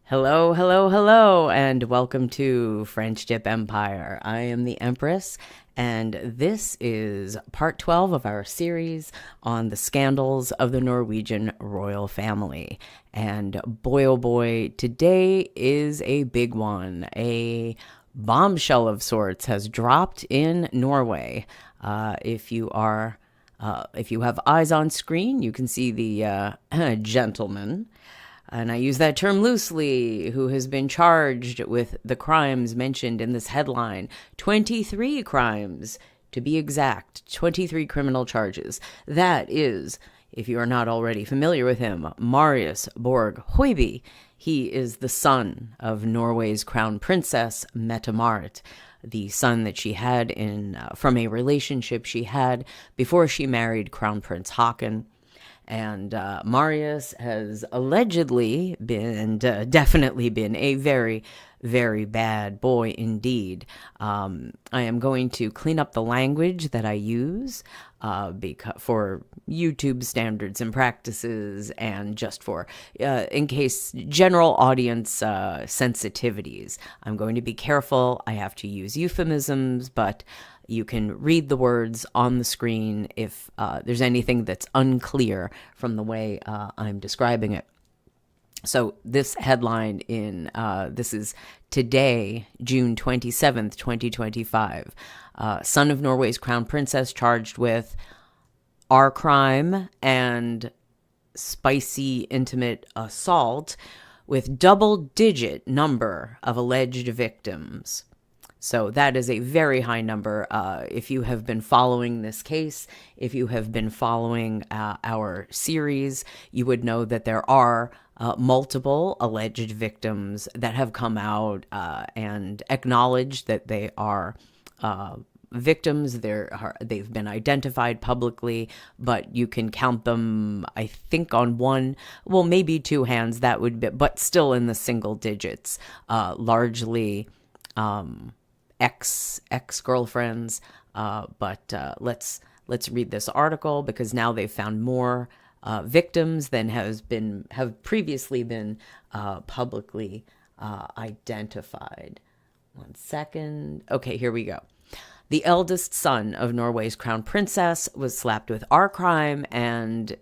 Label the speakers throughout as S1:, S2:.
S1: Hello, hello, hello, and welcome to Friendship Empire. I am the Empress, and this is part 12 of our series on the scandals of the Norwegian Royal Family. And boy, oh boy, today is a big one. A bombshell of sorts has dropped in Norway. If you have eyes on screen, you can see the gentleman, and I use that term loosely, who has been charged with the crimes mentioned in this headline. 23 crimes, to be exact, 23 criminal charges. That is, if you are not already familiar with him, Marius Borg Hoiby. He is the son of Norway's crown princess, Mette-Marit, the son that she had from a relationship she had before she married Crown Prince Haakon. And Marius has allegedly been, definitely been a very, very bad boy indeed. I am going to clean up the language that I use for YouTube standards and practices, and just for, in case general audience sensitivities. I'm going to be careful. I have to use euphemisms, but you can read the words on the screen if there's anything that's unclear from the way I'm describing it. So this headline this is today, June 27th, 2025. Son of Norway's crown princess charged with R crime and spicy intimate assault with double-digit number of alleged victims. So that is a very high number. If you have been following this case, if you have been following our series, you would know that there are multiple alleged victims that have come out and acknowledged that they are victims. They've been identified publicly, but you can count them, I think, on one, well, maybe two hands. That would be, but still in the single digits, largely ex-girlfriends. But let's read this article, because now they've found more victims than have previously been publicly identified. One second. Okay, here we go. The eldest son of Norway's crown princess was slapped with R crime and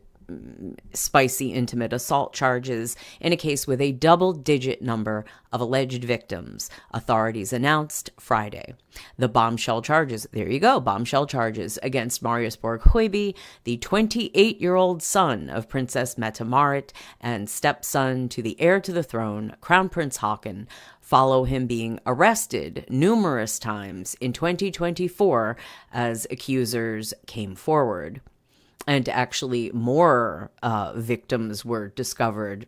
S1: spicy intimate assault charges in a case with a double-digit number of alleged victims, authorities announced Friday. The bombshell charges, there you go, bombshell charges against Marius Borg Hoiby, the 28-year-old son of Princess Mette-Marit and stepson to the heir to the throne, Crown Prince Haakon, follow him being arrested numerous times in 2024 as accusers came forward. And actually more victims were discovered,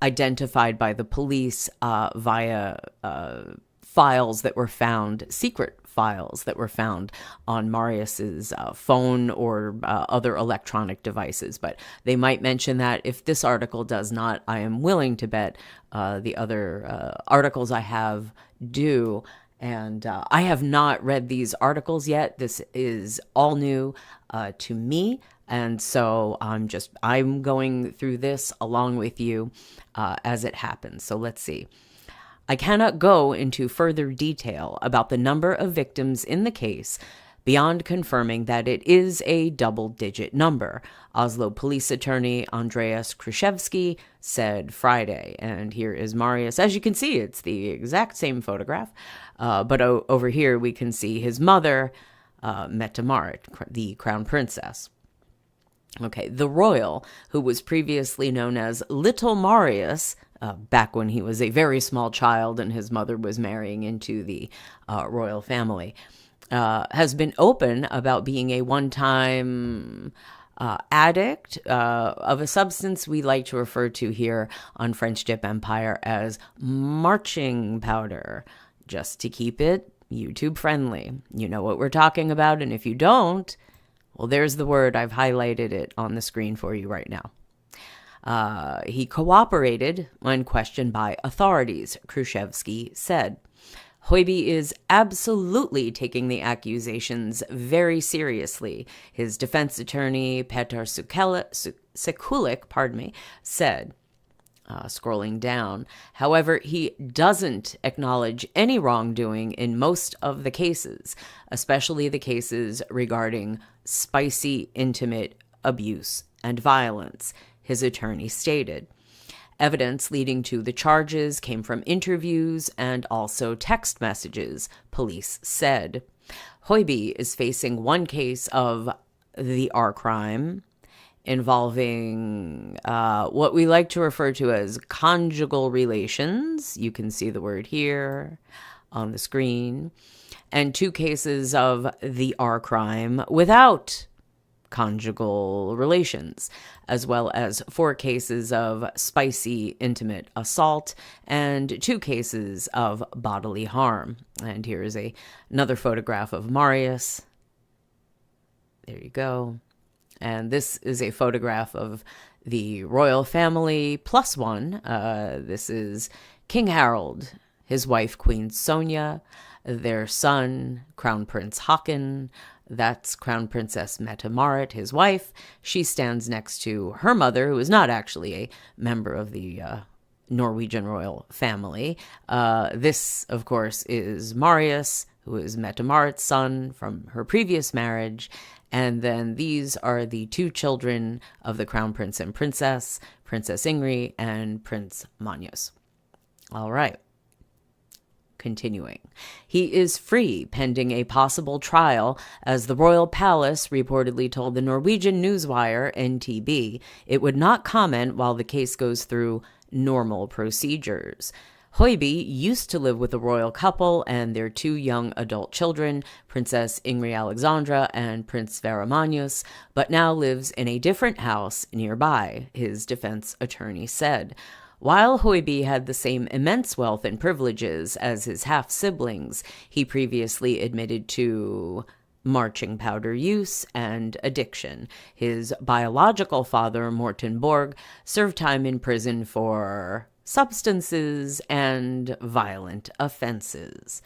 S1: identified by the police via files that were found, secret files that were found on Marius's phone or other electronic devices. But they might mention that. If this article does not, I am willing to bet the other articles I have do. And I have not read these articles yet. This is all new to me. And so I'm going through this along with you as it happens. So let's see. I cannot go into further detail about the number of victims in the case beyond confirming that it is a double-digit number, Oslo police attorney Andreas Krzyzewski said Friday. And here is Marius. As you can see, it's the exact same photograph, but over here we can see his mother, Mette-Marit, the crown princess. Okay, the royal, who was previously known as Little Marius, back when he was a very small child and his mother was marrying into the royal family, has been open about being a one-time addict of a substance we like to refer to here on Friendship Empire as marching powder, just to keep it YouTube friendly. You know what we're talking about, and if you don't, well, there's the word. I've highlighted it on the screen for you right now. He cooperated when questioned by authorities, Krzyzewski said. Hoiby is absolutely taking the accusations very seriously, his defense attorney, Peter Sekulik, said. Scrolling down. However, he doesn't acknowledge any wrongdoing in most of the cases, especially the cases regarding spicy, intimate abuse and violence, his attorney stated. Evidence leading to the charges came from interviews and also text messages, police said. Hoiby is facing one case of the R crime involving what we like to refer to as conjugal relations. You can see the word here on the screen. And 2 cases of the R crime without conjugal relations, as well as 4 cases of spicy, intimate assault and 2 cases of bodily harm. And here is another photograph of Marius. There you go. And this is a photograph of the royal family plus one. This is King Harold, his wife, Queen Sonia, their son, Crown Prince Haakon. That's Crown Princess Mette-Marit, his wife. She stands next to her mother, who is not actually a member of the Norwegian Royal Family. This, of course, is Marius, who is Mette-Marit's son from her previous marriage. And then these are the 2 children of the Crown Prince and Princess, Princess Ingrid and Prince Magnus. All right. Continuing. He is free pending a possible trial, as the royal palace reportedly told the Norwegian newswire NTB it would not comment while the case goes through normal procedures. Hoiby used to live with a royal couple and their 2 young adult children, Princess Ingrid Alexandra and Prince Sverre Magnus, but now lives in a different house nearby, his defense attorney said. While Hoiby had the same immense wealth and privileges as his half-siblings, he previously admitted to marching powder use and addiction. His biological father, Morten Borg, served time in prison for substances and violent offenses.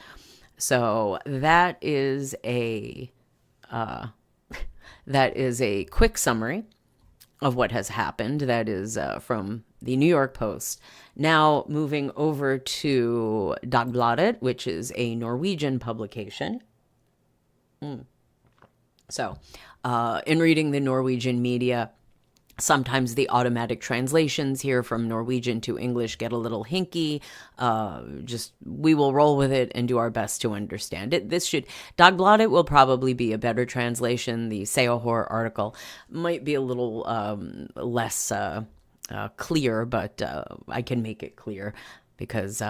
S1: So that is a quick summary of what has happened. That is from the New York Post. Now moving over to Dagbladet, which is a Norwegian publication. So in reading the Norwegian media, sometimes the automatic translations here from Norwegian to English get a little hinky. We will roll with it and do our best to understand it. Dagbladet will probably be a better translation. The Seohor article might be a little less clear, but I can make it clear because,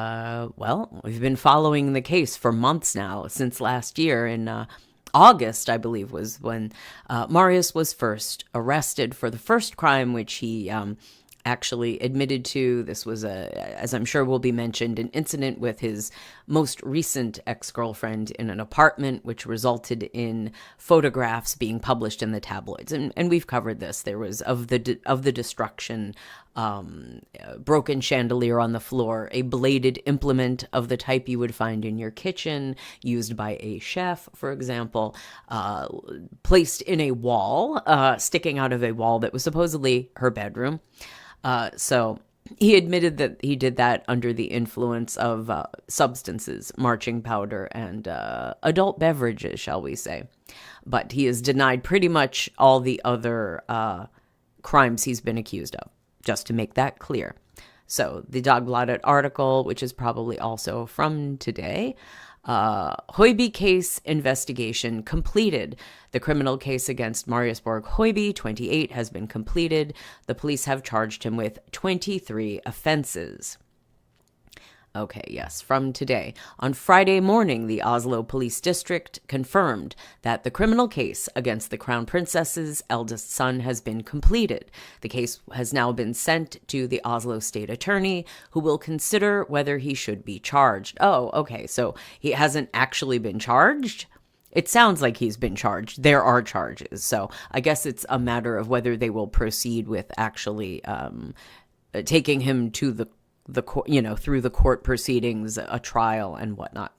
S1: we've been following the case for months now, since last year in August, I believe, was when Marius was first arrested for the first crime, which he actually admitted to. This was, as I'm sure will be mentioned, an incident with his most recent ex-girlfriend in an apartment, which resulted in photographs being published in the tabloids. And we've covered this. There was of the destruction, broken chandelier on the floor, a bladed implement of the type you would find in your kitchen, used by a chef, for example, placed in a wall, sticking out of a wall that was supposedly her bedroom. So he admitted that he did that under the influence of substances, marching powder, and adult beverages, shall we say. But he has denied pretty much all the other crimes he's been accused of, just to make that clear. So the Dagbladet article, which is probably also from today, Hoiby case investigation completed. The criminal case against Marius Borg Hoiby, 28, has been completed. The police have charged him with 23 offenses. Okay, yes, from today. On Friday morning, the Oslo Police District confirmed that the criminal case against the Crown Princess's eldest son has been completed. The case has now been sent to the Oslo State Attorney, who will consider whether he should be charged. Oh, okay, so he hasn't actually been charged? It sounds like he's been charged. There are charges. So I guess it's a matter of whether they will proceed with actually taking him to the court, through the court proceedings, a trial and whatnot.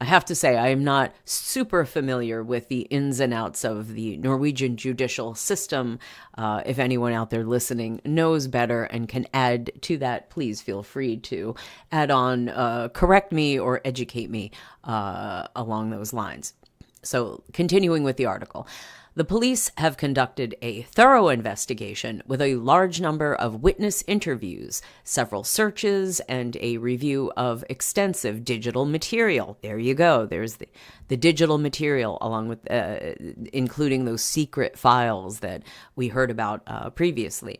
S1: I have to say, I am not super familiar with the ins and outs of the Norwegian judicial system. If anyone out there listening knows better and can add to that, please feel free to add on, correct me or educate me along those lines. So continuing with the article. The police have conducted a thorough investigation with a large number of witness interviews, several searches, and a review of extensive digital material. There you go. There's the digital material, along with including those secret files that we heard about previously.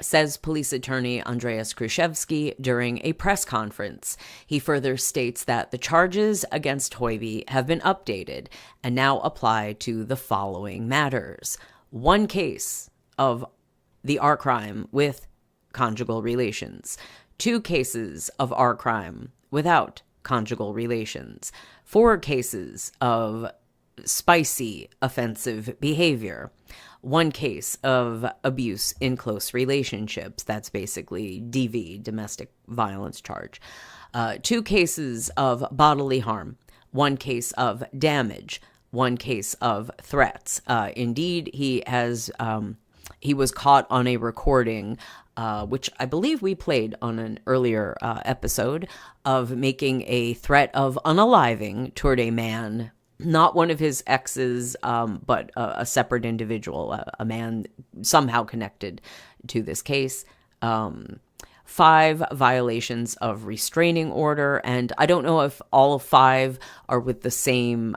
S1: Says police attorney Andreas Kruszewski during a press conference. He further states that the charges against Hoiby have been updated and now apply to the following matters. 1 case of the R crime with conjugal relations. 2 cases of R crime without conjugal relations. 4 cases of spicy offensive behavior. 1 case of abuse in close relationships. That's basically DV, domestic violence charge. 2 cases of bodily harm. 1 case of damage. 1 case of threats. Indeed, he was caught on a recording, which I believe we played on an earlier episode, of making a threat of unaliving toward a man, not one of his exes, but a separate individual, a man somehow connected to this case. 5 violations of restraining order, and I don't know if all 5 are with the same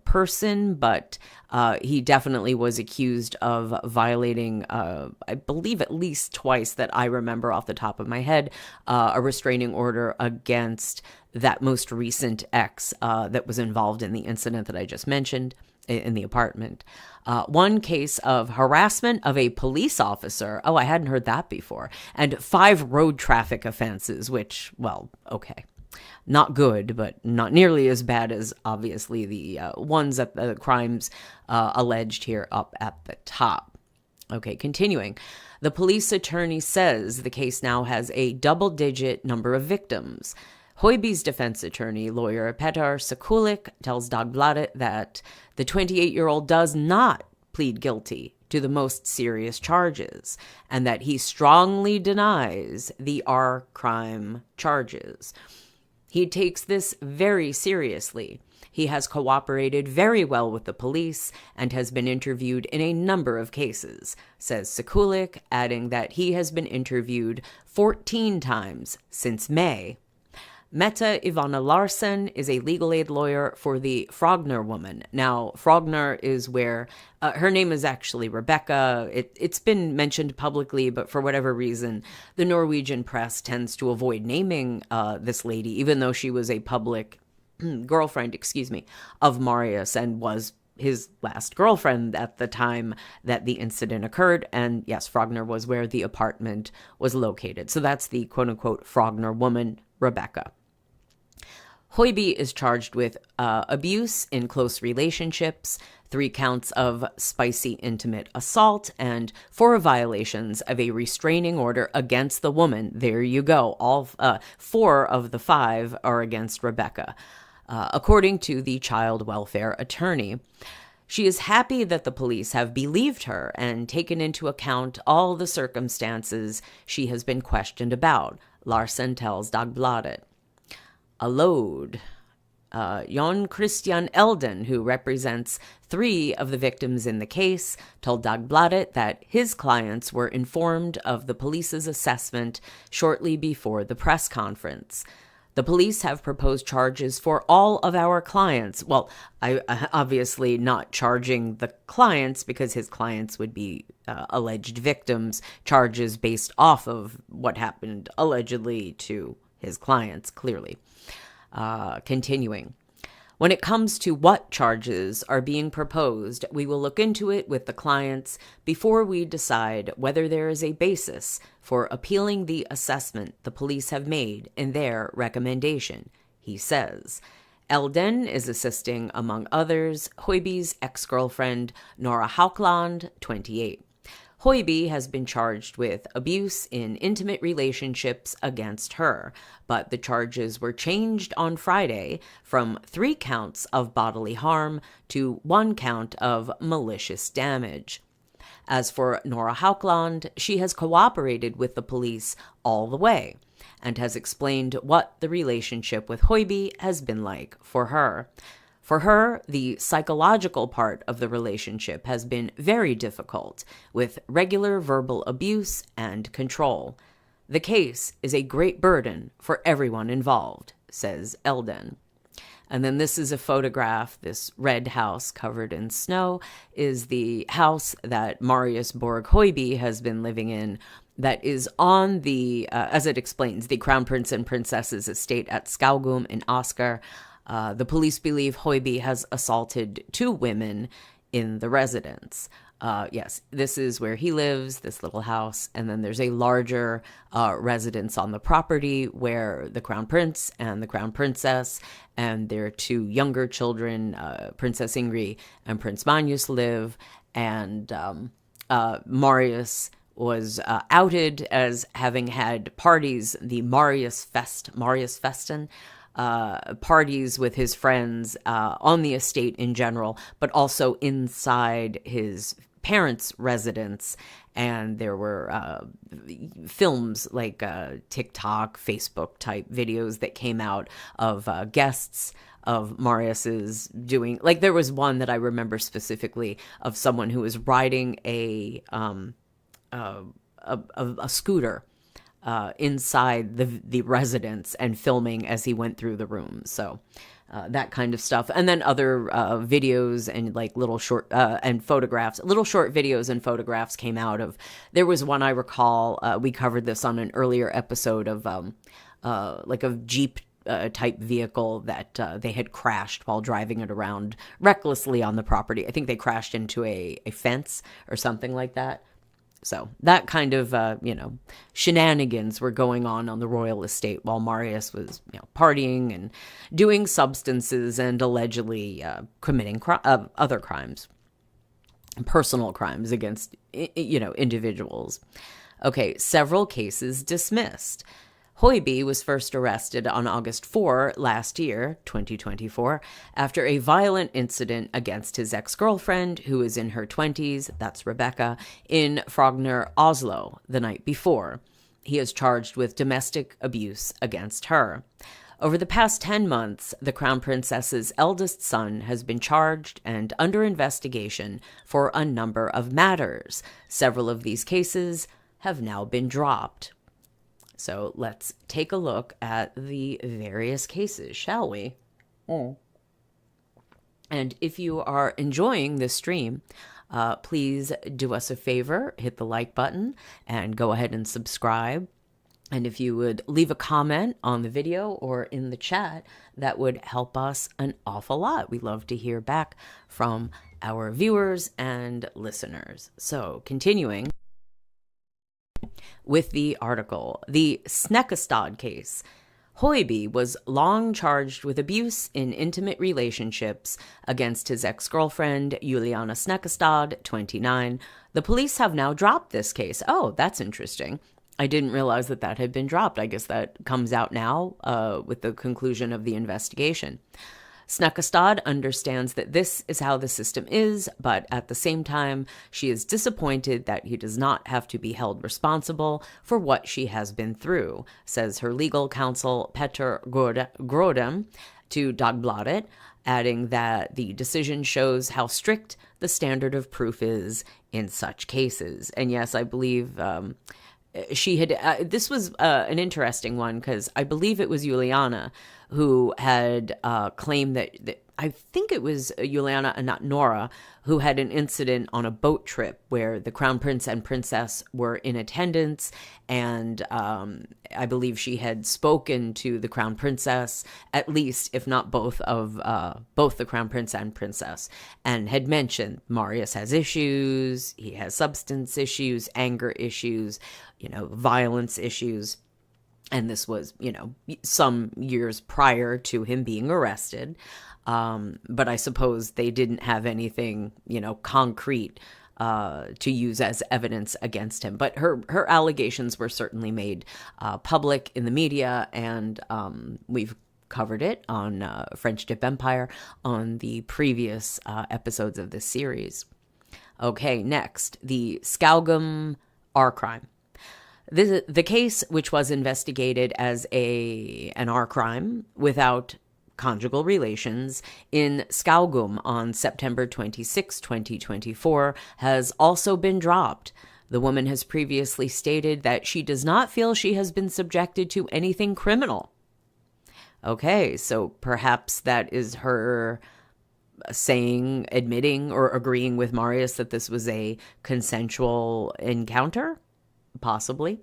S1: person, but he definitely was accused of violating, I believe at least twice that I remember off the top of my head, a restraining order against that most recent ex that was involved in the incident that I just mentioned in the apartment. 1 case of harassment of a police officer. Oh, I hadn't heard that before. And 5 road traffic offenses, which, well, okay. Not good, but not nearly as bad as, obviously, the ones that the crimes alleged here up at the top. Okay, continuing. The police attorney says the case now has a double-digit number of victims. Hoiby's defense attorney, lawyer Petar Sekulik, tells Dagbladet that the 28-year-old does not plead guilty to the most serious charges, and that he strongly denies the R crime charges. He takes this very seriously. He has cooperated very well with the police and has been interviewed in a number of cases, says Sekulik, adding that he has been interviewed 14 times since May. Mette Ivana Larsen is a legal aid lawyer for the Frogner woman. Now, Frogner is where her name is actually Rebecca. It's been mentioned publicly, but for whatever reason, the Norwegian press tends to avoid naming this lady, even though she was a public girlfriend, of Marius and was his last girlfriend at the time that the incident occurred. And yes, Frogner was where the apartment was located. So that's the quote-unquote Frogner woman, Rebecca. Hoiby is charged with abuse in close relationships, 3 counts of spicy intimate assault, and 4 violations of a restraining order against the woman. There you go. All 4 of the 5 are against Rebecca, according to the child welfare attorney. She is happy that the police have believed her and taken into account all the circumstances she has been questioned about, Larsen tells Dagbladet. A load. Jon Christian Elden, who represents 3 of the victims in the case, told Dagbladet that his clients were informed of the police's assessment shortly before the press conference. The police have proposed charges for all of our clients. Well, I obviously not charging the clients because his clients would be alleged victims, charges based off of what happened allegedly to his clients, clearly. Continuing. When it comes to what charges are being proposed, we will look into it with the clients before we decide whether there is a basis for appealing the assessment the police have made in their recommendation, he says. Elden is assisting, among others, Hoiby's ex-girlfriend, Nora Haukland, 28. Hoiby has been charged with abuse in intimate relationships against her, but the charges were changed on Friday from 3 counts of bodily harm to 1 count of malicious damage. As for Nora Haukeland, she has cooperated with the police all the way and has explained what the relationship with Hoiby has been like for her. For her, the psychological part of the relationship has been very difficult, with regular verbal abuse and control. The case is a great burden for everyone involved, says Elden. And then this is a photograph. This red house covered in snow is the house that Marius Borg Hoiby has been living in, that is on the, as it explains, the Crown Prince and Princess's estate at Skaugum in Asker. The police believe Hoiby has assaulted 2 women in the residence. Yes, this is where he lives, this little house, and then there's a larger residence on the property where the Crown Prince and the Crown Princess and their 2 younger children, Princess Ingrid and Prince Magnus, live. And Marius was outed as having had parties, the Marius Festen, parties with his friends on the estate in general, but also inside his parents' residence. And there were films like TikTok, Facebook type videos that came out of guests of Marius's doing. Like, there was one that I remember specifically of someone who was riding a scooter inside the residence and filming as he went through the rooms. So that kind of stuff. And then other videos and like little short and photographs, little short videos and photographs came out of. There was one I recall, we covered this on an earlier episode of like a Jeep type vehicle that they had crashed while driving it around recklessly on the property. I think they crashed into a fence or something like that. So that kind of, shenanigans were going on the royal estate while Marius was, partying and doing substances and allegedly committing other crimes, personal crimes against, individuals. Okay, several cases dismissed. Hoiby was first arrested on August 4 last year, 2024, after a violent incident against his ex-girlfriend, who is in her 20s, that's Rebecca, in Frogner, Oslo, the night before. He is charged with domestic abuse against her. Over the past 10 months, the Crown Princess's eldest son has been charged and under investigation for a number of matters. Several of these cases have now been dropped. So let's take a look at the various cases, shall we? And if you are enjoying this stream, please do us a favor, hit the like button, and go ahead and subscribe. And if you would leave a comment on the video or in the chat, that would help us an awful lot. We love to hear back from our viewers and listeners. So continuing with the article, the Snekkestad case. Hoiby was long charged with abuse in intimate relationships against his ex-girlfriend, Juliana Snekkestad, 29. The police have now dropped this case. Oh, that's interesting. I didn't realize that had been dropped. I guess that comes out now with the conclusion of the investigation. Snekkestad understands that this is how the system is, but at the same time, she is disappointed that he does not have to be held responsible for what she has been through, says her legal counsel, Petter Grodem, to Dagbladet, adding that the decision shows how strict the standard of proof is in such cases. And yes, I believe she had, this was an interesting one because I believe it was Juliana who had claimed that I think it was Juliana and not Nora, who had an incident on a boat trip where the Crown Prince and Princess were in attendance, and I believe she had spoken to the Crown Princess, at least, if not both of both the Crown Prince and Princess, and had mentioned Marius has issues, he has substance issues, anger issues, violence issues. And this was, some years prior to him being arrested. But I suppose they didn't have anything, concrete to use as evidence against him. But her allegations were certainly made public in the media, and we've covered it on French Dip Empire on the previous episodes of this series. Okay, next, the Skaugum R crime. The case, which was investigated as an R crime without conjugal relations in Skaugum on September 26, 2024, has also been dropped. The woman has previously stated that she does not feel she has been subjected to anything criminal. Okay, so perhaps that is her admitting or agreeing with Marius that this was a consensual encounter? Possibly.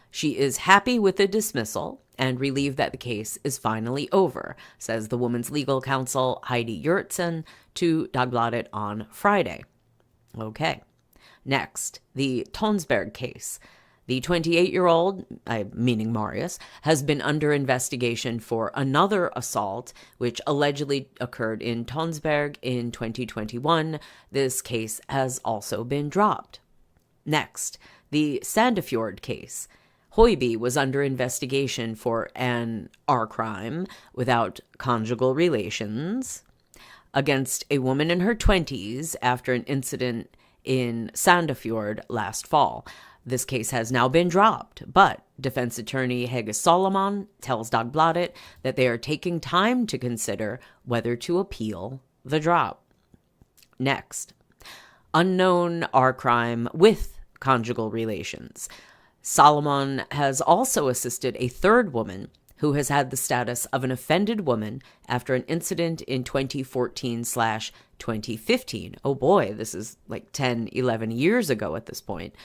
S1: She is happy with the dismissal and relieved that the case is finally over, says the woman's legal counsel Heidi Yurtsen to Dagbladet on Friday. Okay. Next, the Tonsberg case. The 28-year-old, meaning Marius, has been under investigation for another assault, which allegedly occurred in Tonsberg in 2021. This case has also been dropped. Next, the Sandefjord case. Hoiby was under investigation for an R crime without conjugal relations against a woman in her 20s after an incident in Sandefjord last fall. This case has now been dropped, but defense attorney Hege Solomon tells Dagbladet that they are taking time to consider whether to appeal the drop. Next, unknown R crime with conjugal relations. Solomon has also assisted a third woman who has had the status of an offended woman after an incident in 2014/2015. Oh boy, this is like 10, 11 years ago at this point.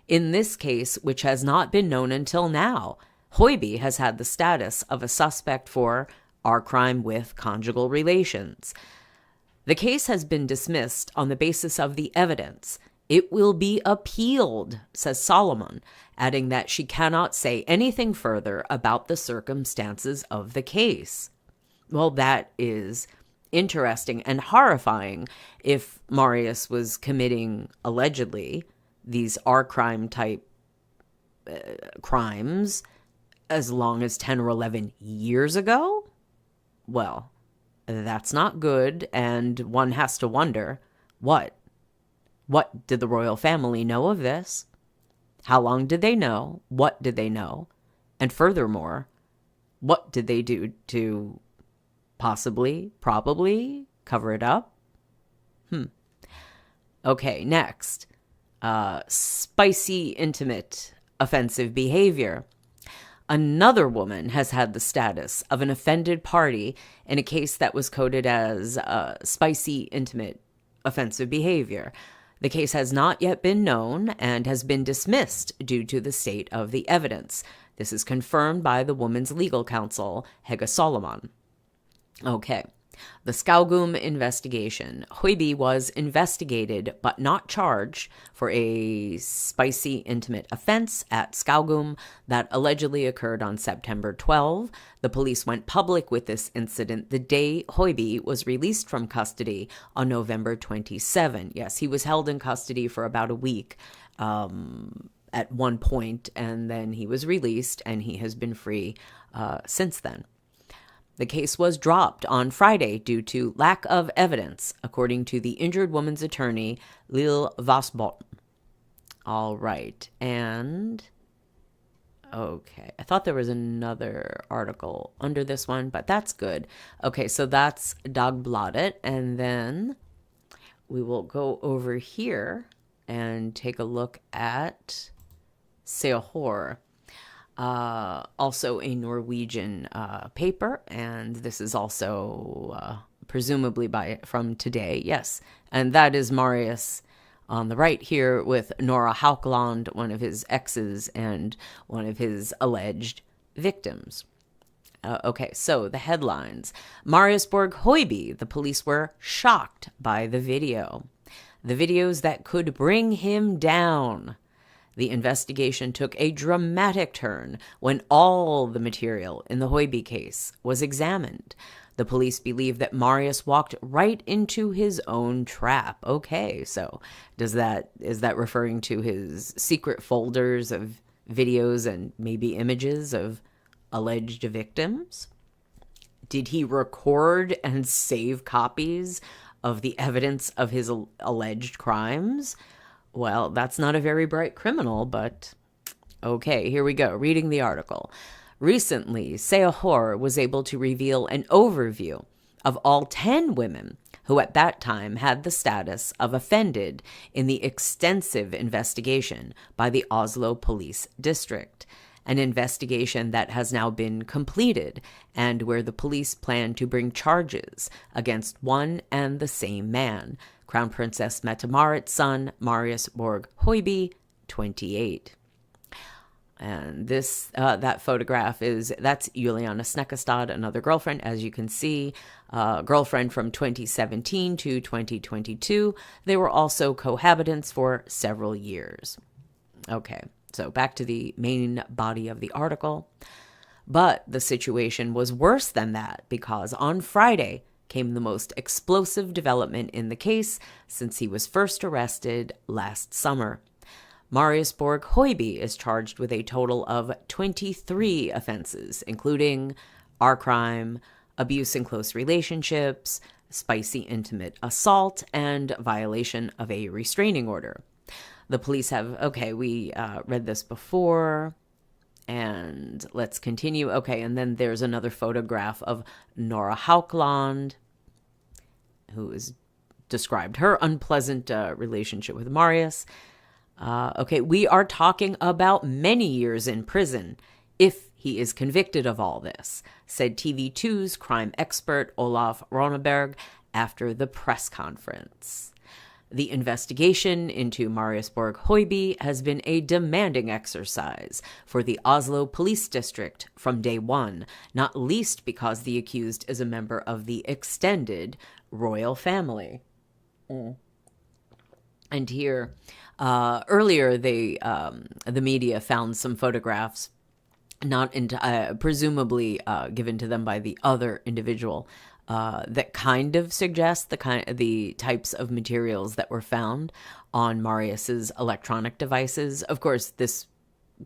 S1: In this case, which has not been known until now, Hoiby has had the status of a suspect for R crime with conjugal relations. The case has been dismissed on the basis of the evidence. It will be appealed, says Solomon, adding that she cannot say anything further about the circumstances of the case. Well, that is interesting and horrifying if Marius was committing, allegedly, these R crime type crimes as long as 10 or 11 years ago? Well, that's not good, and one has to wonder, what did the royal family know of this? How long did they know? What did they know? And furthermore, what did they do to possibly, probably cover it up? Okay, next. Spicy, intimate, offensive behavior. Another woman has had the status of an offended party in a case that was coded as spicy, intimate, offensive behavior. The case has not yet been known and has been dismissed due to the state of the evidence. This is confirmed by the woman's legal counsel, Hege Solomon. Okay. The Skaugum investigation. Hoiby was investigated but not charged for a spicy, intimate offense at Skaugum that allegedly occurred on September 12. The police went public with this incident the day Hoiby was released from custody on November 27. Yes, he was held in custody for about a week at one point, and then he was released, and he has been free since then. The case was dropped on Friday due to lack of evidence, according to the injured woman's attorney, Lil Vasbotn. All right, and okay, I thought there was another article under this one, but that's good. Okay, so that's Dagbladet, and then we will go over here and take a look at Seahor. Also a Norwegian paper, and this is also presumably from today, yes. And that is Marius on the right here with Nora Haukeland, one of his exes and one of his alleged victims. Okay, so the headlines. Marius Borg Hoiby, the police were shocked by the video. The videos that could bring him down. The investigation took a dramatic turn when all the material in the Hoiby case was examined. The police believe that Marius walked right into his own trap. Okay, so is that referring to his secret folders of videos and maybe images of alleged victims? Did he record and save copies of the evidence of his alleged crimes? Well, that's not a very bright criminal, but okay, here we go. Reading the article. Recently, Seahor was able to reveal an overview of all 10 women who at that time had the status of offended in the extensive investigation by the Oslo Police District, an investigation that has now been completed and where the police plan to bring charges against one and the same man, Crown Princess Mette-Marit's son, Marius Borg Hoiby, 28. And this, that photograph that's Juliana Snekkestad, another girlfriend, as you can see, girlfriend from 2017 to 2022. They were also cohabitants for several years. Okay, so back to the main body of the article. But the situation was worse than that because on Friday came the most explosive development in the case since he was first arrested last summer. Marius Borg Hoiby is charged with a total of 23 offenses, including crime, abuse in close relationships, spicy intimate assault, and violation of a restraining order. The police we read this before, and let's continue. Okay, and then there's another photograph of Nora Haukeland, who has described her unpleasant relationship with Marius. We are talking about many years in prison if he is convicted of all this, said TV2's crime expert Olaf Ronneberg after the press conference. The investigation into Marius Borg Hoiby has been a demanding exercise for the Oslo Police District from day one, not least because the accused is a member of the extended royal family. And here, earlier, the media found some photographs, presumably given to them by the other individual, that kind of suggest the types of materials that were found on Marius's electronic devices. Of course, this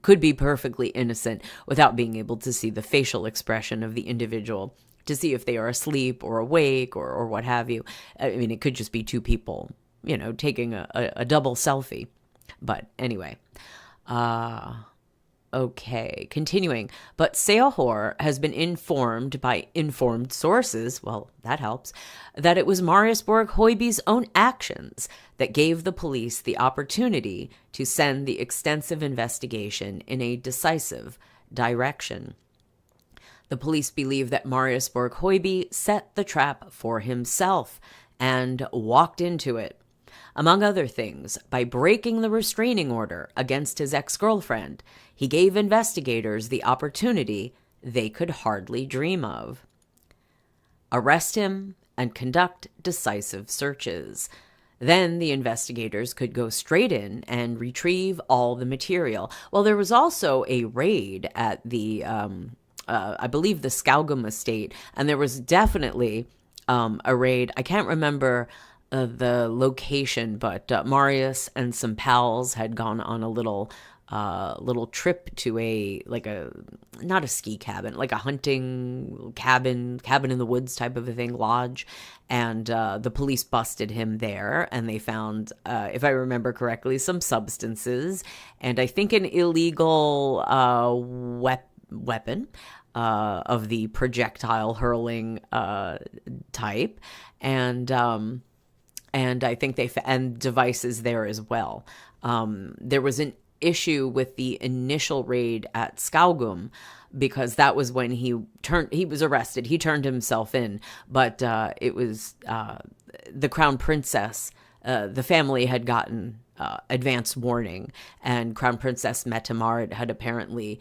S1: could be perfectly innocent without being able to see the facial expression of the individual to see if they are asleep or awake or what have you. I mean, it could just be two people, taking a double selfie. But anyway, okay, continuing. But Seahor has been informed by informed sources, well, that helps, that it was Marius Borg Hoiby's own actions that gave the police the opportunity to send the extensive investigation in a decisive direction. The police believe that Marius Borg Hoiby set the trap for himself and walked into it. Among other things, by breaking the restraining order against his ex-girlfriend, he gave investigators the opportunity they could hardly dream of. Arrest him and conduct decisive searches. Then the investigators could go straight in and retrieve all the material. Well, there was also a raid at the, I believe, the Skaugum estate, and there was definitely a raid. I can't remember the location, but Marius and some pals had gone on a little trip to not a ski cabin, like a hunting cabin in the woods type of a thing, lodge. And the police busted him there, and they found, if I remember correctly, some substances, and I think an illegal weapon of the projectile hurling type, and I think and devices there as well. There was an issue with the initial raid at Skaugum because that was when he was arrested. He turned himself in, but it was the Crown Princess. The family had gotten advance warning, and Crown Princess Mette-Marit had apparently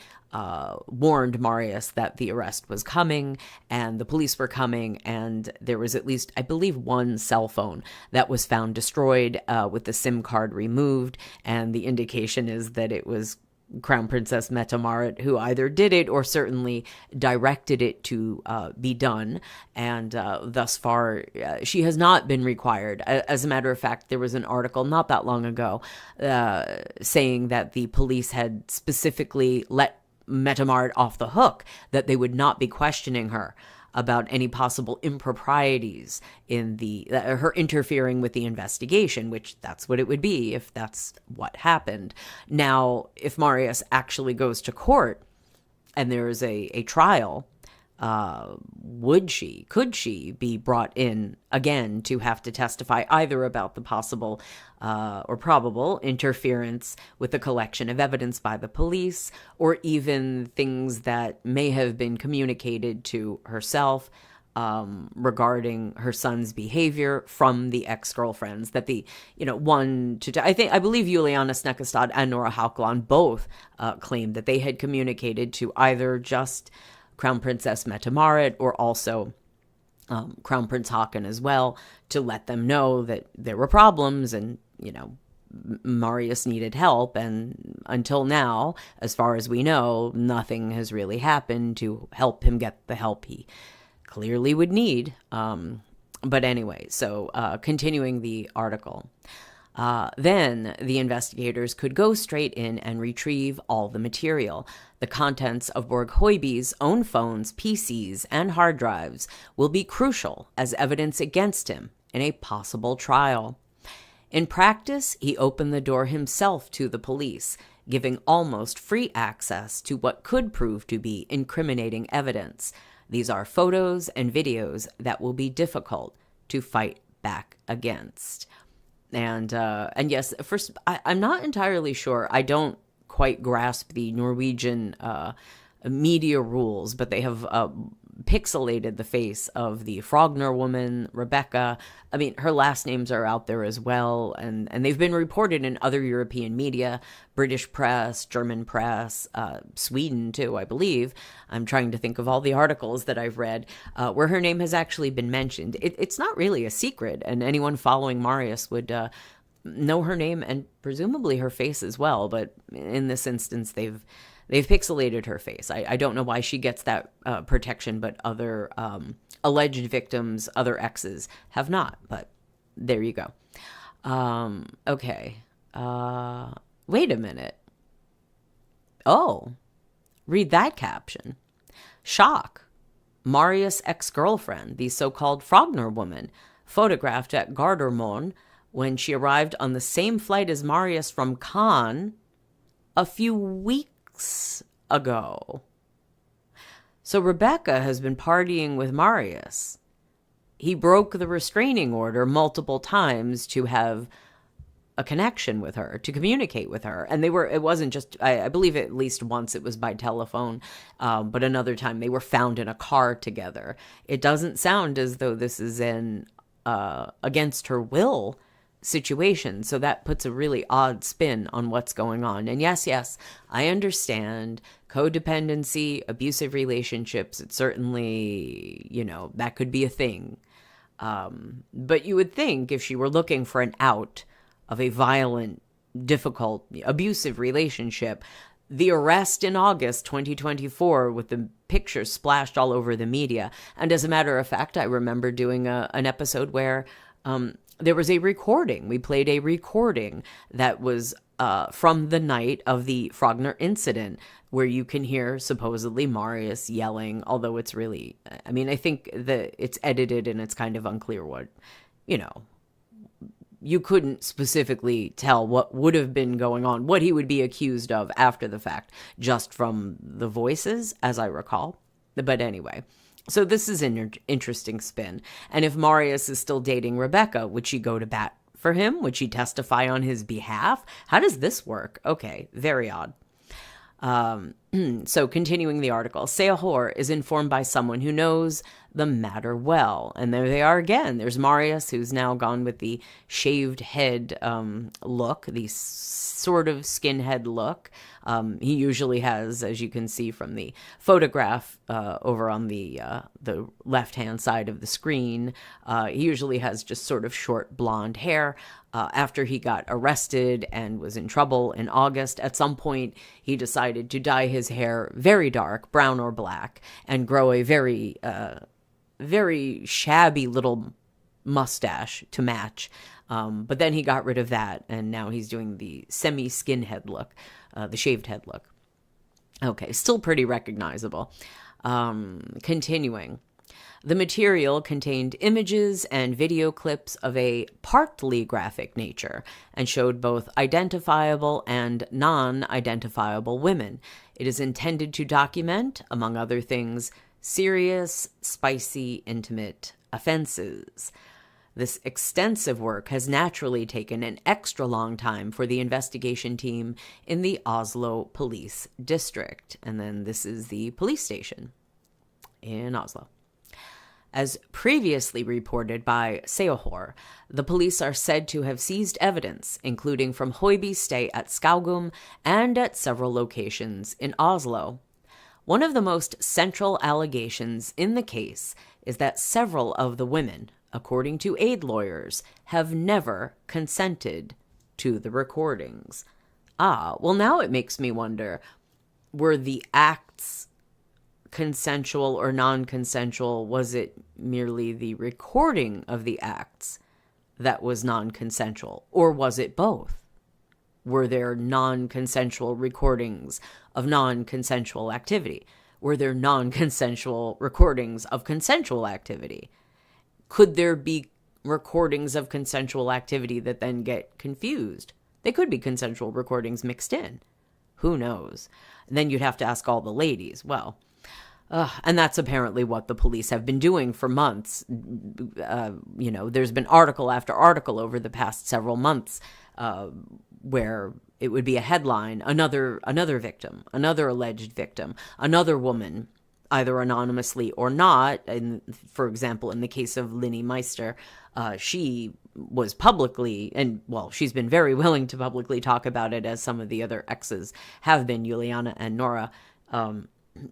S1: warned Marius that the arrest was coming and the police were coming, and there was at least, I believe, one cell phone that was found destroyed with the SIM card removed, and the indication is that it was Crown Princess Mette-Marit, who either did it or certainly directed it to be done. And thus far, she has not been required. As a matter of fact, there was an article not that long ago saying that the police had specifically let Mette-Marit off the hook, that they would not be questioning her about any possible improprieties in her interfering with the investigation, which that's what it would be if that's what happened. Now, if Marius actually goes to court and there is a trial, could she be brought in again to have to testify either about the possible or probable interference with the collection of evidence by the police, or even things that may have been communicated to herself regarding her son's behavior from the ex-girlfriends that I believe Juliana Snekkestad and Nora Haukeland both claimed that they had communicated to either just Crown Princess Mette-Marit or also Crown Prince Haakon as well, to let them know that there were problems and, Marius needed help. And until now, as far as we know, nothing has really happened to help him get the help he clearly would need. But anyway, so continuing the article. Then the investigators could go straight in and retrieve all the material. The contents of Borg Hoiby's own phones, PCs, and hard drives will be crucial as evidence against him in a possible trial. In practice, he opened the door himself to the police, giving almost free access to what could prove to be incriminating evidence. These are photos and videos that will be difficult to fight back against. And yes, first, I'm not entirely sure. I don't quite grasp the Norwegian media rules, but they have pixelated the face of the Frogner woman, Rebecca. I mean, her last names are out there as well, and they've been reported in other European media, British press, German press, Sweden too, I believe. I'm trying to think of all the articles that I've read where her name has actually been mentioned. It's not really a secret, and anyone following Marius would know her name and presumably her face as well, but in this instance, they've pixelated her face. I don't know why she gets that protection, but other alleged victims, other exes, have not. But there you go. Okay. Wait a minute. Oh, read that caption. Shock. Marius' ex-girlfriend, the so-called Frogner woman, photographed at Gardermoen when she arrived on the same flight as Marius from Cannes a few weeks ago. So Rebecca has been partying with Marius. He broke the restraining order multiple times to have a connection with her, to communicate with her. And it wasn't just, I believe at least once it was by telephone, but another time they were found in a car together. It doesn't sound as though this is an against her will situation. So that puts a really odd spin on what's going on. And yes, I understand codependency, abusive relationships. It's certainly, that could be a thing. But you would think if she were looking for an out of a violent, difficult, abusive relationship, the arrest in August 2024 with the pictures splashed all over the media. And as a matter of fact, I remember doing an episode where there was a recording. We played a recording that was from the night of the Frogner incident, where you can hear supposedly Marius yelling, although it's really, I think that it's edited and it's kind of unclear what, you couldn't specifically tell what would have been going on, what he would be accused of after the fact, just from the voices, as I recall. But anyway, so this is an interesting spin. And if Marius is still dating Rebecca, would she go to bat for him? Would she testify on his behalf? How does this work? Okay, very odd. So continuing the article, Seahor is informed by someone who knows the matter well. And there they are again. There's Marius, who's now gone with the shaved head look, the sort of skinhead look. He usually has, as you can see from the photograph over on the left-hand side of the screen, he usually has just sort of short blonde hair. After he got arrested and was in trouble in August, at some point he decided to dye his hair very dark, brown or black, and grow a very, very shabby little mustache to match. But then he got rid of that, and now he's doing the semi-skinhead look, the shaved head look. Okay, still pretty recognizable. Continuing. The material contained images and video clips of a partly graphic nature and showed both identifiable and non-identifiable women. It is intended to document, among other things, serious, spicy, intimate offenses. This extensive work has naturally taken an extra long time for the investigation team in the Oslo Police District. And then this is the police station in Oslo. As previously reported by Seahor, the police are said to have seized evidence, including from Hoiby's stay at Skaugum and at several locations in Oslo. One of the most central allegations in the case is that several of the women, according to aid lawyers, have never consented to the recordings. Well, now it makes me wonder, were the acts consensual or non-consensual? Was it merely the recording of the acts that was non-consensual, or was it both? Were there non-consensual recordings of non-consensual activity? Were there non-consensual recordings of consensual activity? Could there be recordings of consensual activity that then get confused? They could be consensual recordings mixed in. Who knows? And then you'd have to ask all the ladies. Well, and that's apparently what the police have been doing for months. There's been article after article over the past several months where it would be a headline, another victim, another alleged victim, another woman, either anonymously or not. And for example, in the case of Linni Meister, she was publicly, and well, she's been very willing to publicly talk about it, as some of the other exes have been, Juliana and Nora,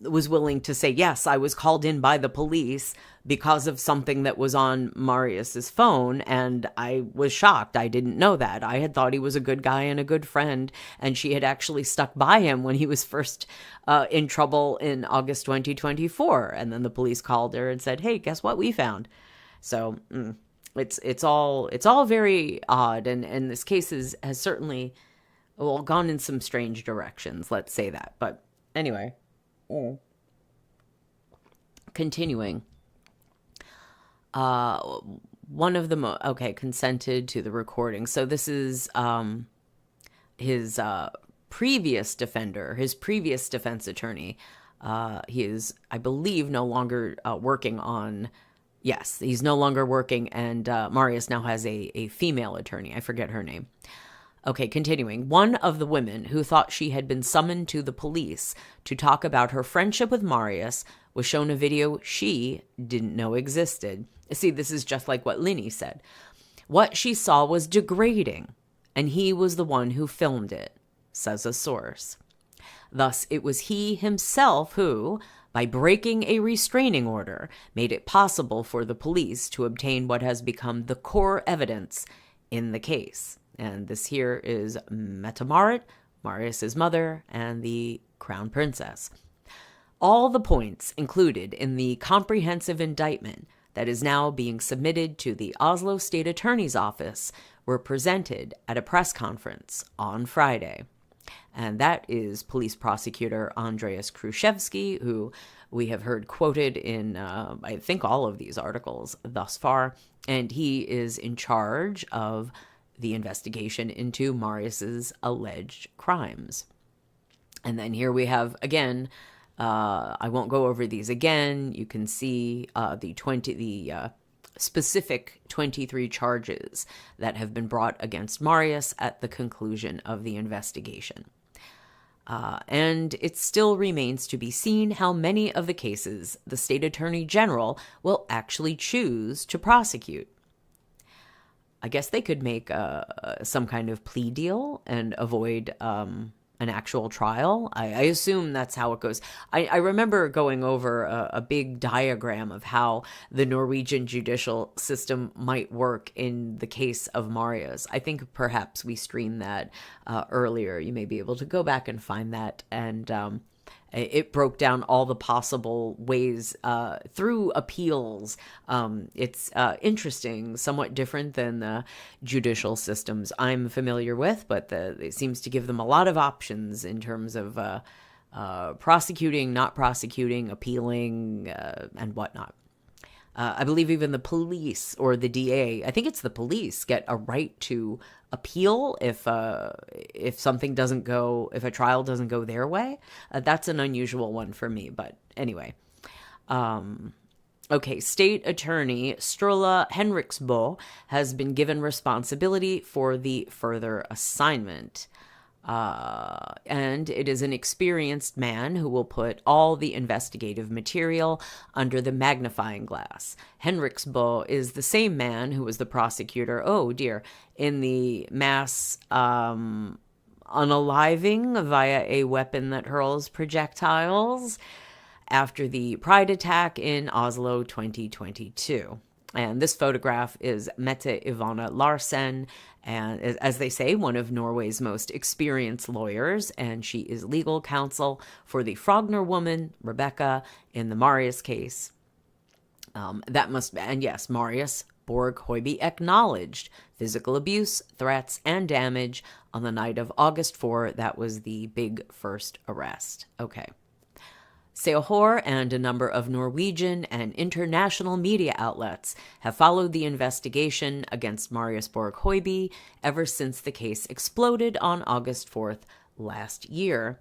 S1: was willing to say, yes, I was called in by the police because of something that was on Marius's phone, and I was shocked. I didn't know that. I had thought he was a good guy and a good friend, and she had actually stuck by him when he was first in trouble in August 2024. And then the police called her and said, hey, guess what we found? So it's all very odd, and this case has certainly gone in some strange directions, let's say that. But anyway. Continuing. One of the consented to the recording. So this is his previous defender, his previous defense attorney. He is, I believe, no longer working on. Yes, he's no longer working, and Marius now has a female attorney. I forget her name. Okay, continuing. One of the women who thought she had been summoned to the police to talk about her friendship with Marius was shown a video she didn't know existed. See, this is just like what Linni said. What she saw was degrading, and he was the one who filmed it, says a source. Thus, it was he himself who, by breaking a restraining order, made it possible for the police to obtain what has become the core evidence in the case. And this here is Mette-Marit, Marius's mother, and the crown princess. All the points included in the comprehensive indictment that is now being submitted to the Oslo State Attorney's Office were presented at a press conference on Friday. And that is police prosecutor Andreas Kruszewski, who we have heard quoted in, I think, all of these articles thus far. And he is in charge of the investigation into Marius's alleged crimes. And then here we have, again, I won't go over these again. You can see the specific 23 charges that have been brought against Marius at the conclusion of the investigation. And it still remains to be seen how many of the cases the state attorney general will actually choose to prosecute. I guess they could make some kind of plea deal and avoid an actual trial. I assume that's how it goes. I remember going over a big diagram of how the Norwegian judicial system might work in the case of Marius. I think perhaps we streamed that earlier. You may be able to go back and find that. And it broke down all the possible ways through appeals. It's interesting, somewhat different than the judicial systems I'm familiar with, but it seems to give them a lot of options in terms of prosecuting, not prosecuting, appealing, and whatnot. I believe even the police or the DA, I think it's the police, get a right to appeal if something doesn't go, if a trial doesn't go their way. That's an unusual one for me, but anyway. Okay, State Attorney Sturla Henriksbo has been given responsibility for the further assignment. And it is an experienced man who will put all the investigative material under the magnifying glass. Henriksbo is the same man who was the prosecutor, in the mass unaliving via a weapon that hurls projectiles after the Pride attack in Oslo 2022. And this photograph is Mette Ivana Larsen, and as they say, one of Norway's most experienced lawyers, and she is legal counsel for the Frogner woman, Rebecca, in the Marius case. Marius Borg Hoiby acknowledged physical abuse, threats, and damage on the night of August 4. That was the big first arrest. Okay. Seohor and a number of Norwegian and international media outlets have followed the investigation against Marius Borg Hoiby ever since the case exploded on August 4th last year.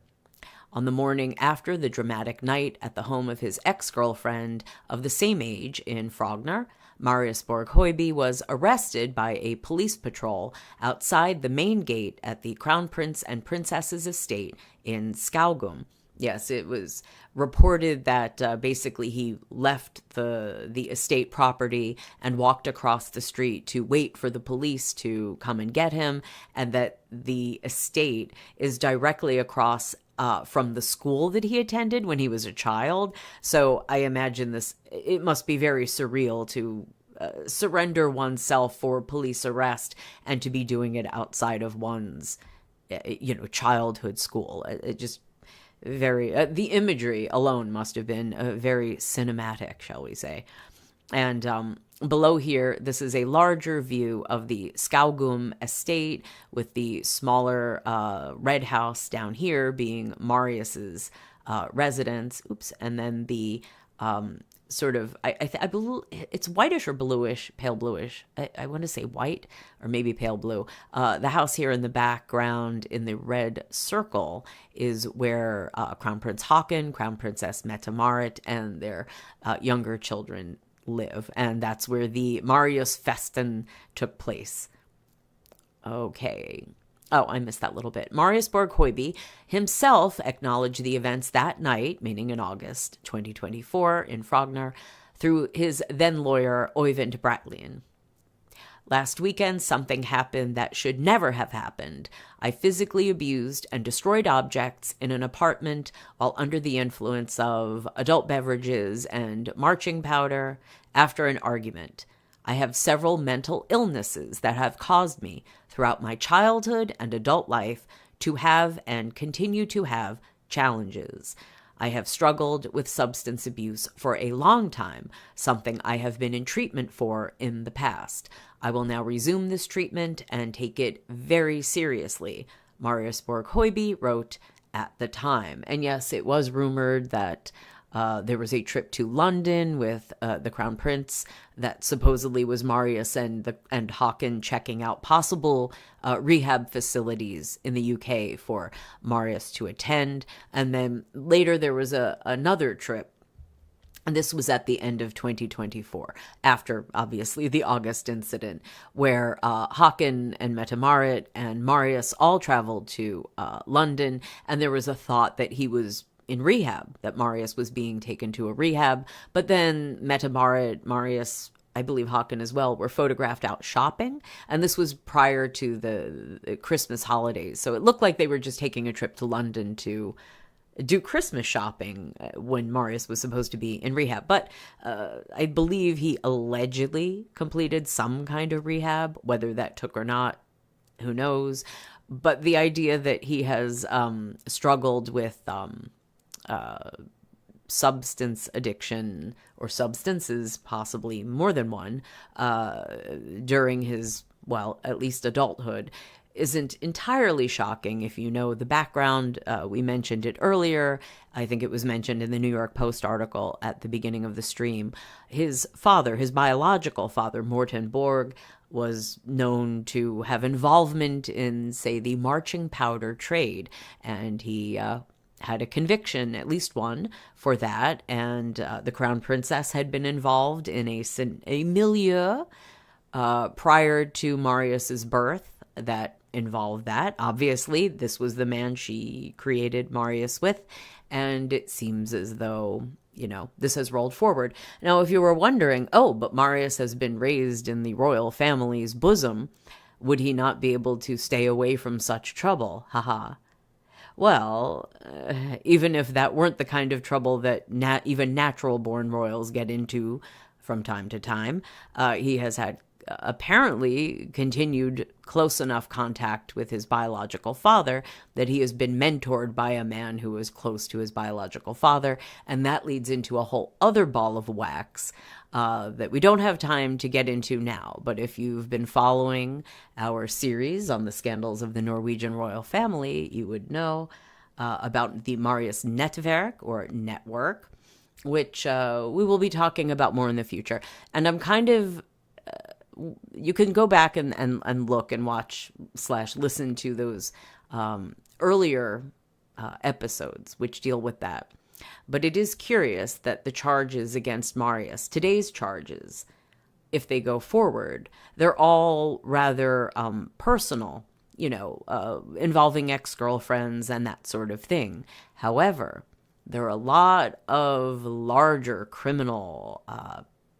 S1: On the morning after the dramatic night at the home of his ex-girlfriend of the same age in Frogner, Marius Borg Hoiby was arrested by a police patrol outside the main gate at the Crown Prince and Princess's estate in Skaugum. Yes, it was reported that basically he left the estate property and walked across the street to wait for the police to come and get him, and that the estate is directly across from the school that he attended when he was a child. So I imagine it must be very surreal to surrender oneself for police arrest and to be doing it outside of one's, childhood school. It just very, the imagery alone must have been very cinematic, shall we say. And below here, this is a larger view of the Skaugum estate, with the smaller red house down here being Marius's residence. And then the sort of, it's whitish or bluish, pale bluish. I want to say white or maybe pale blue. The house here in the background in the red circle is where Crown Prince Haakon, Crown Princess Mette-Marit, and their younger children live. And that's where the Marius Festen took place. Okay. Oh, I missed that little bit. Marius Borg Hoiby himself acknowledged the events that night, meaning in August 2024 in Frogner, through his then lawyer, Øyvind Bratlien. Last weekend, something happened that should never have happened. I physically abused and destroyed objects in an apartment while under the influence of adult beverages and marching powder after an argument. I have several mental illnesses that have caused me throughout my childhood and adult life to have and continue to have challenges. I have struggled with substance abuse for a long time, something I have been in treatment for in the past. I will now resume this treatment and take it very seriously, Marius Borg Hoiby wrote at the time. And yes, it was rumored that there was a trip to London with the Crown Prince that supposedly was Marius and Haakon checking out possible rehab facilities in the UK for Marius to attend. And then later there was another trip And this was at the end of 2024, after, obviously, the August incident, where Håkon and Mette-Marit and Marius all traveled to London, and there was a thought that he was in rehab, that Marius was being taken to a rehab. But then Mette-Marit, Marius, I believe Håkon as well, were photographed out shopping. And this was prior to the Christmas holidays. So it looked like they were just taking a trip to London to do Christmas shopping when Marius was supposed to be in rehab. But I believe he allegedly completed some kind of rehab. Whether that took or not, who knows? But the idea that he has struggled with substance addiction, or substances, possibly more than one, during his, well, at least adulthood, isn't entirely shocking if you know the background. We mentioned it earlier. I think it was mentioned in the New York Post article at the beginning of the stream. His father, his biological father, Morten Borg, was known to have involvement in, say, the marching powder trade. And he had a conviction, at least one, for that. And the Crown Princess had been involved in a milieu prior to Marius's birth that involved that. Obviously, this was the man she created Marius with, and it seems as though, you know, this has rolled forward. Now, if you were wondering, oh, but Marius has been raised in the royal family's bosom, would he not be able to stay away from such trouble? Haha. Well, even if that weren't the kind of trouble that even natural-born royals get into from time to time, he has had apparently continued close enough contact with his biological father that he has been mentored by a man who is close to his biological father. And that leads into a whole other ball of wax that we don't have time to get into now. But if you've been following our series on the scandals of the Norwegian Royal Family, you would know about the Marius Nettverk, or network, which we will be talking about more in the future. And I'm kind of you can go back and look and watch / listen to those earlier episodes which deal with that. But it is curious that the charges against Marius, today's charges, if they go forward, they're all rather personal, you know, involving ex-girlfriends and that sort of thing. However, there are a lot of larger criminal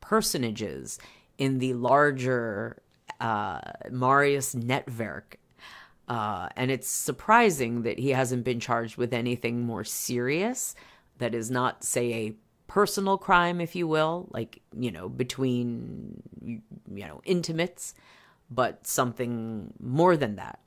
S1: personages in the larger Marius Nettverk. And it's surprising that he hasn't been charged with anything more serious that is not, say, a personal crime, if you will, like, you know, between, you know, intimates, but something more than that.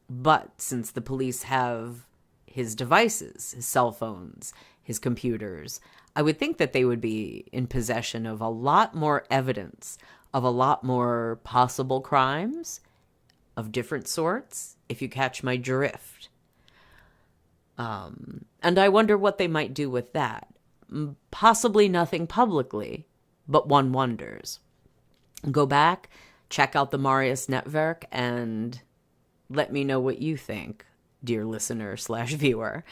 S1: But since the police have his devices, his cell phones, his computers, I would think that they would be in possession of a lot more evidence of a lot more possible crimes of different sorts, if you catch my drift. And I wonder what they might do with that. Possibly nothing publicly, but one wonders. Go back, check out the Marius Nettverk, and let me know what you think, dear listener / viewer.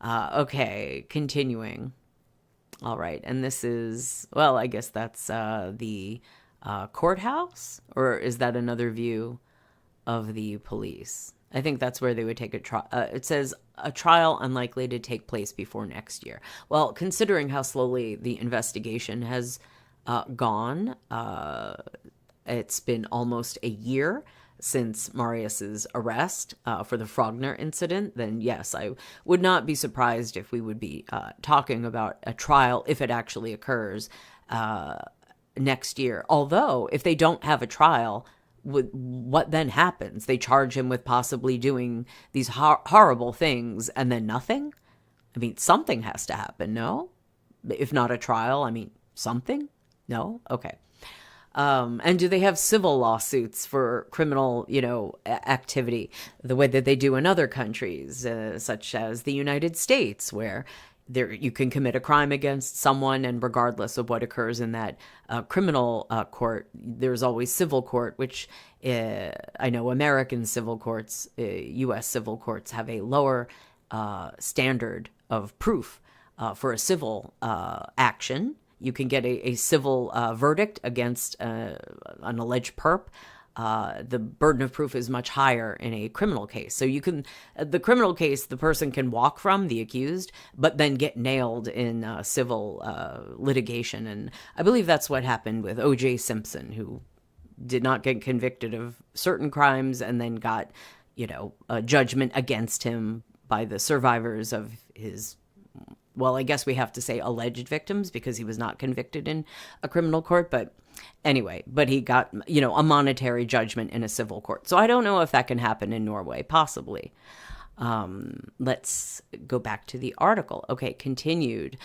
S1: Okay, continuing. All right, and this is, well, I guess that's the courthouse, or is that another view of the police? I think that's where they would take a trial. It says a trial unlikely to take place before next year. Well, considering how slowly the investigation has gone, it's been almost a year since Marius's arrest for the Frogner incident, then yes, I would not be surprised if we would be talking about a trial, if it actually occurs, next year. Although, if they don't have a trial, what then happens? They charge him with possibly doing these horrible things and then nothing? I mean, something has to happen, no? If not a trial, I mean, something? No? Okay. And do they have civil lawsuits for criminal, you know, activity, the way that they do in other countries, such as the United States, where you can commit a crime against someone, and regardless of what occurs in that criminal court, there's always civil court, which I know American civil courts, U.S. civil courts have a lower standard of proof for a civil action. You can get a civil verdict against an alleged perp. The burden of proof is much higher in a criminal case. So you can, the criminal case, the person can walk from, the accused, but then get nailed in civil litigation. And I believe that's what happened with O.J. Simpson, who did not get convicted of certain crimes and then got, a judgment against him by the survivors of his, well, I guess we have to say alleged victims because he was not convicted in a criminal court. But anyway, but he got, a monetary judgment in a civil court. So I don't know if that can happen in Norway, possibly. Let's go back to the article. Okay, continued.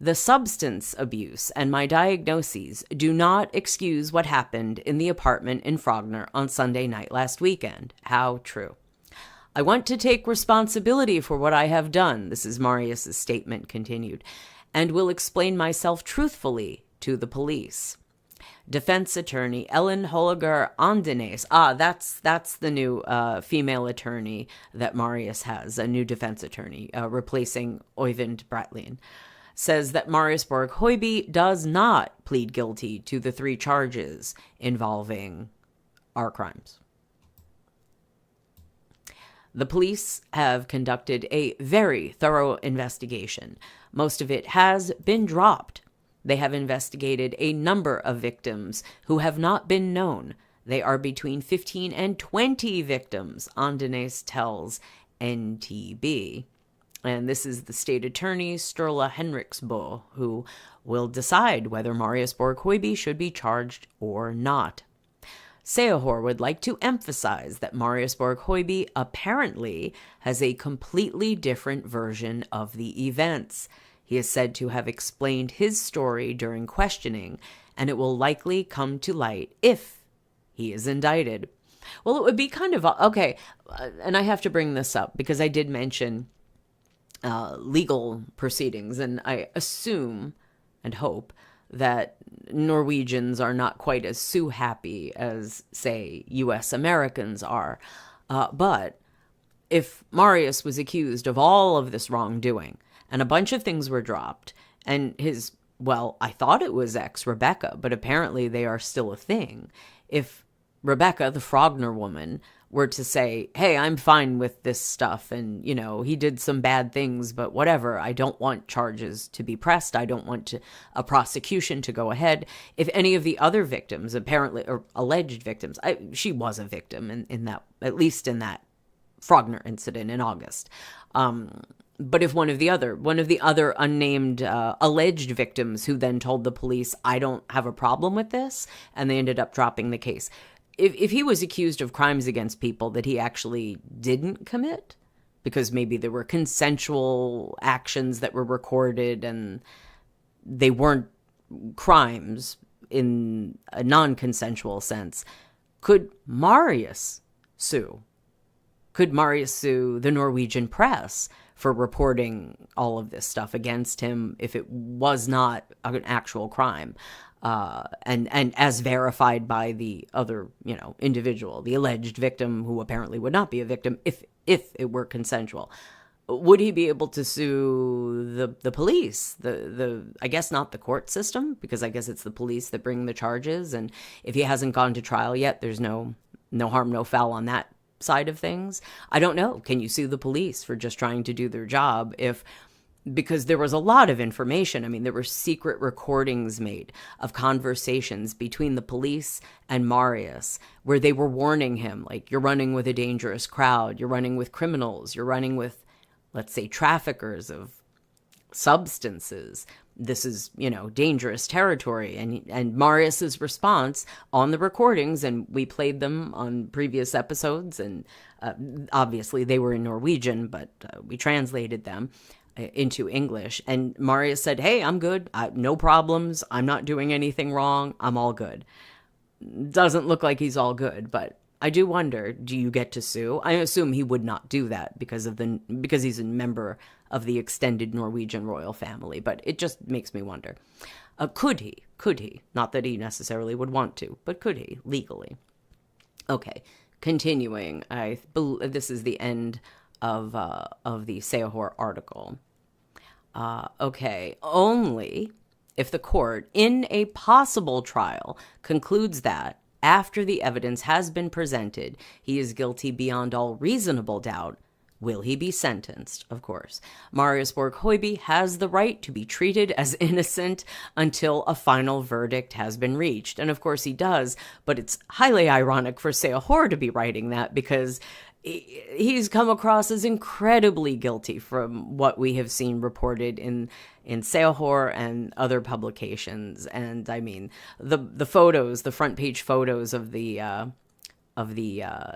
S1: The substance abuse and my diagnoses do not excuse what happened in the apartment in Frogner on Sunday night last weekend. How true. I want to take responsibility for what I have done, this is Marius's statement continued, and will explain myself truthfully to the police. Defense attorney Ellen Holger Andenes, that's the new female attorney that Marius has, a new defense attorney, replacing Øyvind Bratlin, says that Marius Borg Hoiby does not plead guilty to the 3 charges involving our crimes. The police have conducted a very thorough investigation. Most of it has been dropped. They have investigated a number of victims who have not been known. They are between 15 and 20 victims, Andenes tells NTB. And this is the state attorney, Sturla Henriksbo, who will decide whether Marius Borg Hoiby should be charged or not. Seahor would like to emphasize that Marius Borg Hoiby apparently has a completely different version of the events. He is said to have explained his story during questioning, and it will likely come to light if he is indicted. Well, it would be kind of, okay, and I have to bring this up because I did mention legal proceedings, and I assume and hope that Norwegians are not quite as sue happy as, say, U.S. Americans are. But if Marius was accused of all of this wrongdoing and a bunch of things were dropped and his, well, I thought it was ex Rebecca, but apparently they are still a thing. If Rebecca, the Frogner woman, were to say, hey, I'm fine with this stuff and, he did some bad things, but whatever, I don't want charges to be pressed. I don't want a prosecution to go ahead. If any of the other victims, apparently, or alleged victims, she was a victim in that, at least in that Frogner incident in August. But if one of the other unnamed alleged victims who then told the police, I don't have a problem with this, and they ended up dropping the case. If he was accused of crimes against people that he actually didn't commit, because maybe there were consensual actions that were recorded and they weren't crimes in a non-consensual sense, could Marius sue? Could Marius sue the Norwegian press for reporting all of this stuff against him if it was not an actual crime? And as verified by the other, individual, the alleged victim, who apparently would not be a victim if it were consensual. Would he be able to sue the police? I guess not the court system, because I guess it's the police that bring the charges. And if he hasn't gone to trial yet, there's no harm, no foul on that side of things. I don't know. Can you sue the police for just trying to do their job because there was a lot of information. I mean, there were secret recordings made of conversations between the police and Marius where they were warning him, like, you're running with a dangerous crowd, you're running with criminals, you're running with, let's say, traffickers of substances. This is, dangerous territory. And Marius's response on the recordings, and we played them on previous episodes, and obviously they were in Norwegian, but we translated them into English. And Marius said, hey, I'm good. No problems. I'm not doing anything wrong. I'm all good. Doesn't look like he's all good, but I do wonder, do you get to sue? I assume he would not do that because he's a member of the extended Norwegian royal family, but it just makes me wonder. Could he? Not that he necessarily would want to, but could he legally? Okay, continuing. This is the end of the Seahor article. Okay, only if the court, in a possible trial, concludes that, after the evidence has been presented, he is guilty beyond all reasonable doubt, will he be sentenced? Of course. Marius Borg Hoiby has the right to be treated as innocent until a final verdict has been reached. And of course he does, but it's highly ironic for Seahor to be writing that, because he's come across as incredibly guilty from what we have seen reported in Seahor and other publications. And I mean, the photos, the front page photos of the Frogner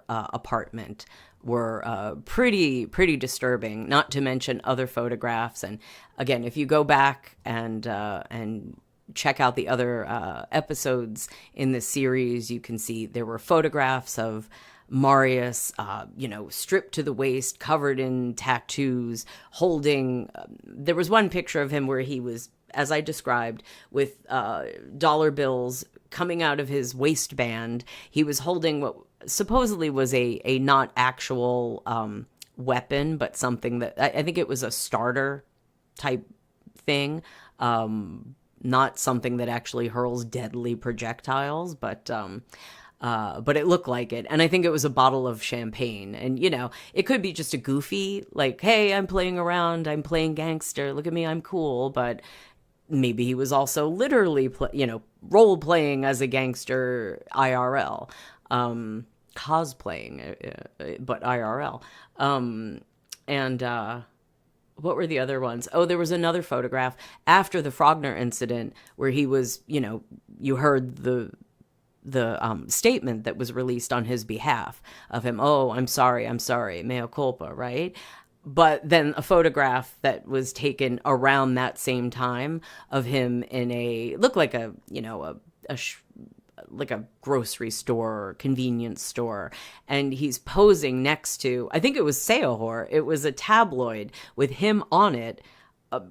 S1: apartment were pretty disturbing, not to mention other photographs. And again, if you go back and check out the other episodes in this series, you can see there were photographs of Marius, stripped to the waist, covered in tattoos, holding, there was one picture of him where he was, as I described, with dollar bills coming out of his waistband. He was holding what supposedly was a not actual weapon, but something that, I think it was a starter type thing. Not something that actually hurls deadly projectiles, but it looked like it. And I think it was a bottle of champagne. And, it could be just a goofy, like, hey, I'm playing around, I'm playing gangster, look at me, I'm cool. But maybe he was also literally, role-playing as a gangster IRL, cosplaying, but IRL. What were the other ones? Oh, there was another photograph after the Frogner incident where he was, you heard the statement that was released on his behalf of him. Oh, I'm sorry, mea culpa, right? But then a photograph that was taken around that same time of him in looked like like a grocery store or convenience store, and he's posing next to, I think it was Seahor, it was a tabloid with him on it,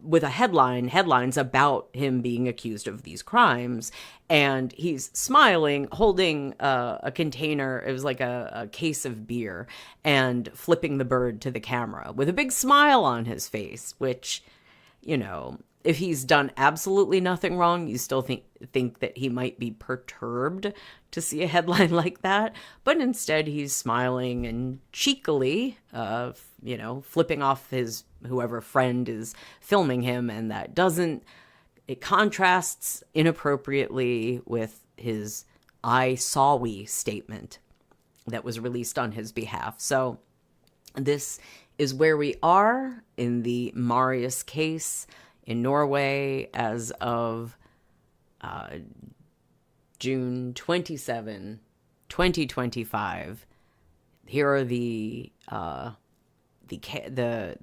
S1: with a headlines about him being accused of these crimes, and he's smiling, holding a container, it was like a case of beer, and flipping the bird to the camera with a big smile on his face, which, if he's done absolutely nothing wrong, you still think that he might be perturbed to see a headline like that. But instead, he's smiling and cheekily, flipping off his whoever friend is filming him. And it contrasts inappropriately with his I saw we statement that was released on his behalf. So this is where we are in the Marius case in Norway as of June 27, 2025. Here are the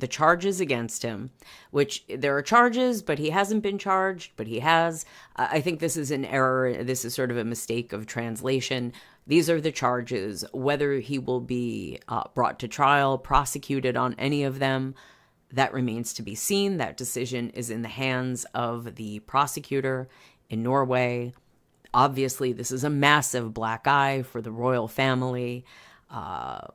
S1: charges against him, which there are charges, but he hasn't been charged, but he has. I think this is an error. This is sort of a mistake of translation. These are the charges. Whether he will be brought to trial, prosecuted on any of them, that remains to be seen. That decision is in the hands of the prosecutor in Norway. Obviously, this is a massive black eye for the royal family. Their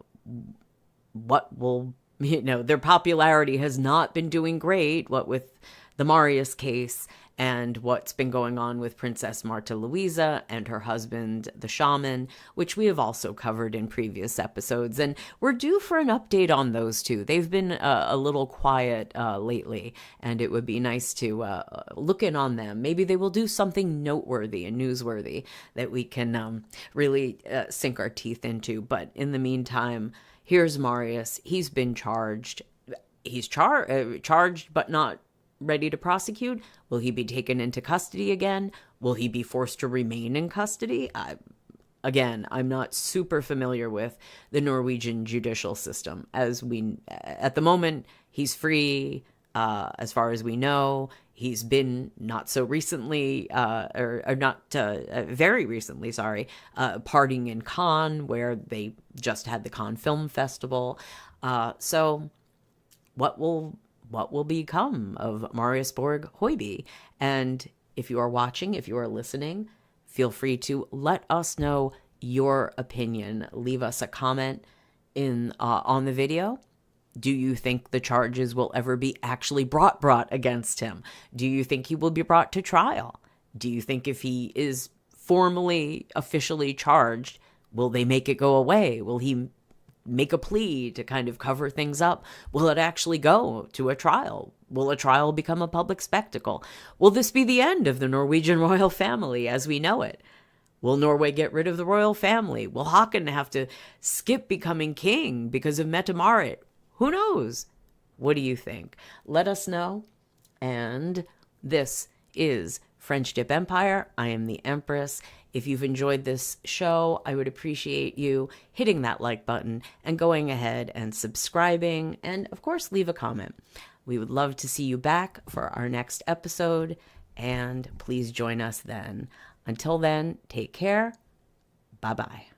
S1: popularity has not been doing great, what with the Marius case and what's been going on with Princess Martha Louisa and her husband, the Shaman, which we have also covered in previous episodes. And we're due for an update on those two. They've been a little quiet lately, and it would be nice to look in on them. Maybe they will do something noteworthy and newsworthy that we can really sink our teeth into. But in the meantime, here's Marius. He's been charged. He's charged, but not ready to prosecute. Will he be taken into custody again? Will he be forced to remain in custody? Again, I'm not super familiar with the Norwegian judicial system. At the moment, he's free. As far as we know, he's been not so recently, very recently, partying in Cannes, where they just had the Cannes Film Festival. So what will become of Marius Borg Hoiby? And if you are watching, if you are listening, feel free to let us know your opinion. Leave us a comment on the video. Do you think the charges will ever be actually brought against him? Do you think he will be brought to trial? Do you think if he is formally, officially charged, will they make it go away? Will he make a plea to kind of cover things up? Will it actually go to a trial? Will a trial become a public spectacle? Will this be the end of the Norwegian royal family as we know it? Will Norway get rid of the royal family? Will Håkon have to skip becoming king because of Mette-Marit? Who knows? What do you think? Let us know. And this is French Dip Empire. I am the Empress. If you've enjoyed this show, I would appreciate you hitting that like button and going ahead and subscribing, and of course, leave a comment. We would love to see you back for our next episode, and please join us then. Until then, take care. Bye-bye.